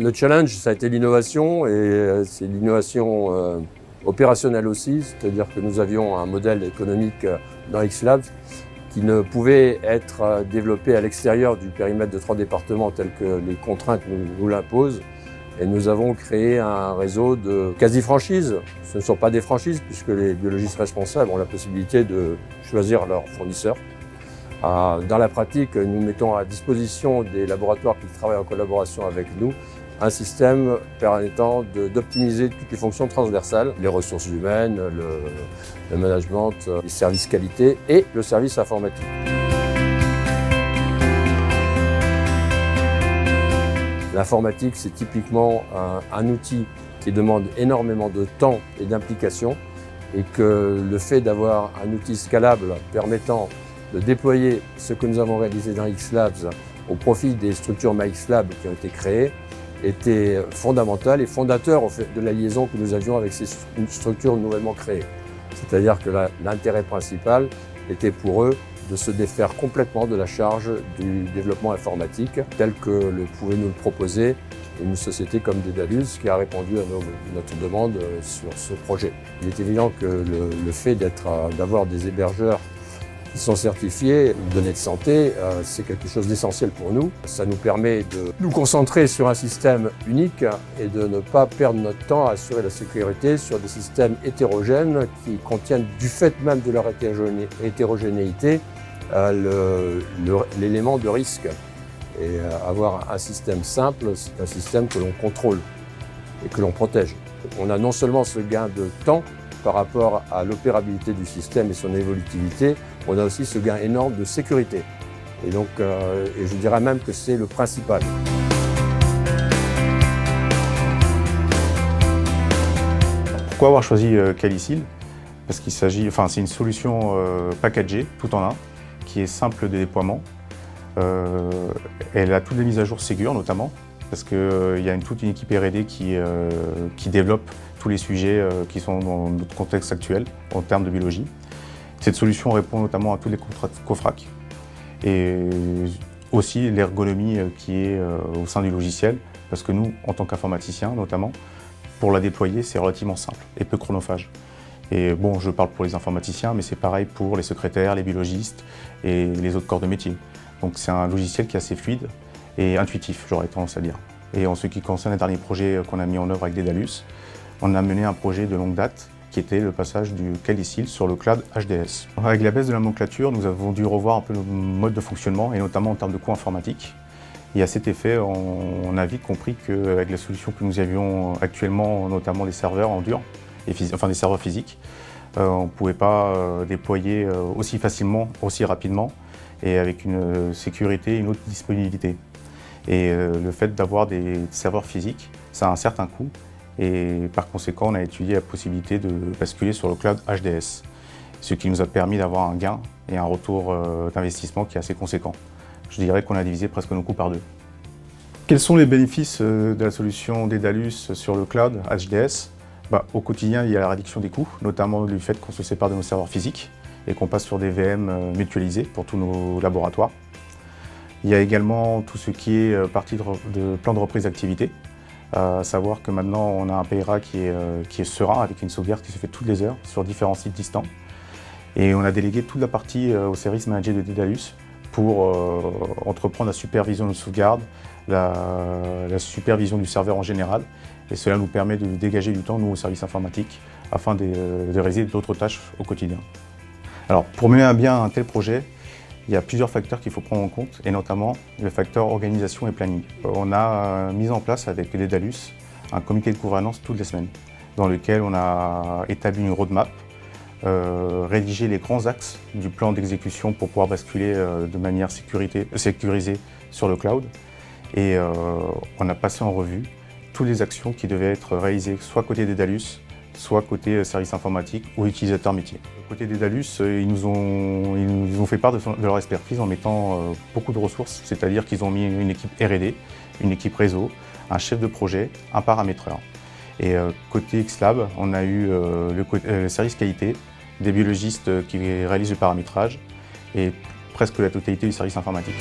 Le challenge, ça a été l'innovation et c'est l'innovation opérationnelle aussi, c'est-à-dire que nous avions un modèle économique dans X-Labs qui ne pouvait être développé à l'extérieur du périmètre de 3 départements tels que les contraintes nous l'imposent. Et nous avons créé un réseau de quasi-franchises. Ce ne sont pas des franchises puisque les biologistes responsables ont la possibilité de choisir leurs fournisseurs. Dans la pratique, nous mettons à disposition des laboratoires qui travaillent en collaboration avec nous un système permettant d'optimiser toutes les fonctions transversales, les ressources humaines, le management, les services qualité et le service informatique. L'informatique, c'est typiquement un outil qui demande énormément de temps et d'implication et que le fait d'avoir un outil scalable permettant de déployer ce que nous avons réalisé dans X-Labs au profit des structures MyXLab qui ont été créées était fondamental et fondateur de la liaison que nous avions avec ces structures nouvellement créées. C'est-à-dire que l'intérêt principal était pour eux de se défaire complètement de la charge du développement informatique tel que le pouvait nous le proposer une société comme Dedalus qui a répondu à notre demande sur ce projet. Il est évident que le fait d'avoir des hébergeurs qui sont certifiés, données de santé, c'est quelque chose d'essentiel pour nous. Ça nous permet de nous concentrer sur un système unique et de ne pas perdre notre temps à assurer la sécurité sur des systèmes hétérogènes qui contiennent, du fait même de leur hétérogénéité, l'élément de risque. Et avoir un système simple, c'est un système que l'on contrôle et que l'on protège. On a non seulement ce gain de temps par rapport à l'opérabilité du système et son évolutivité, on a aussi ce gain énorme de sécurité. Et donc, et je dirais même que c'est le principal. Pourquoi avoir choisi Qualisil? Parce qu'il s'agit, c'est une solution packagée, tout en un, qui est simple de déploiement. Elle a toutes les mises à jour Ségur notamment, parce qu'il y a toute une équipe R&D qui développe tous les sujets qui sont dans notre contexte actuel en termes de biologie. Cette solution répond notamment à tous les contrats de COFRAC et aussi l'ergonomie qui est au sein du logiciel, parce que nous, en tant qu'informaticiens notamment, pour la déployer, c'est relativement simple et peu chronophage. Et bon, je parle pour les informaticiens, mais c'est pareil pour les secrétaires, les biologistes et les autres corps de métier. Donc c'est un logiciel qui est assez fluide et intuitif, j'aurais tendance à dire. Et en ce qui concerne les derniers projets qu'on a mis en œuvre avec Dedalus, on a mené un projet de longue date qui était le passage du Qualisil sur le cloud HDS. Avec la baisse de la nomenclature, nous avons dû revoir un peu nos modes de fonctionnement et notamment en termes de coûts informatiques. Et à cet effet, on a vite compris qu'avec la solution que nous avions actuellement, notamment des serveurs en dur, des serveurs physiques, on ne pouvait pas déployer aussi facilement, aussi rapidement et avec une sécurité et une haute disponibilité. Et le fait d'avoir des serveurs physiques, ça a un certain coût. Et par conséquent, on a étudié la possibilité de basculer sur le cloud HDS, ce qui nous a permis d'avoir un gain et un retour d'investissement qui est assez conséquent. Je dirais qu'on a divisé presque nos coûts par 2. Quels sont les bénéfices de la solution Dedalus sur le cloud HDS? Au quotidien, il y a la réduction des coûts, notamment du fait qu'on se sépare de nos serveurs physiques et qu'on passe sur des VM mutualisés pour tous nos laboratoires. Il y a également tout ce qui est partie de plan de reprise d'activité. À savoir que maintenant on a un PRA qui est serein avec une sauvegarde qui se fait toutes les heures sur différents sites distants. Et on a délégué toute la partie au service manager de Dedalus pour entreprendre la supervision de sauvegarde, la supervision du serveur en général. Et cela nous permet de dégager du temps, nous, au service informatique, afin de réaliser d'autres tâches au quotidien. Alors, pour mener à bien un tel projet, il y a plusieurs facteurs qu'il faut prendre en compte, et notamment le facteur organisation et planning. On a mis en place avec Dedalus un comité de gouvernance toutes les semaines, dans lequel on a établi une roadmap, rédigé les grands axes du plan d'exécution pour pouvoir basculer de manière sécurisée sur le cloud. Et on a passé en revue toutes les actions qui devaient être réalisées, soit côté Dedalus, soit côté service informatique ou utilisateur métier. Côté Dedalus, ils nous ont fait part de leur expertise en mettant beaucoup de ressources, c'est-à-dire qu'ils ont mis une équipe R&D, une équipe réseau, un chef de projet, un paramétreur. Et côté X-Lab, on a eu le service qualité, des biologistes qui réalisent le paramétrage et presque la totalité du service informatique.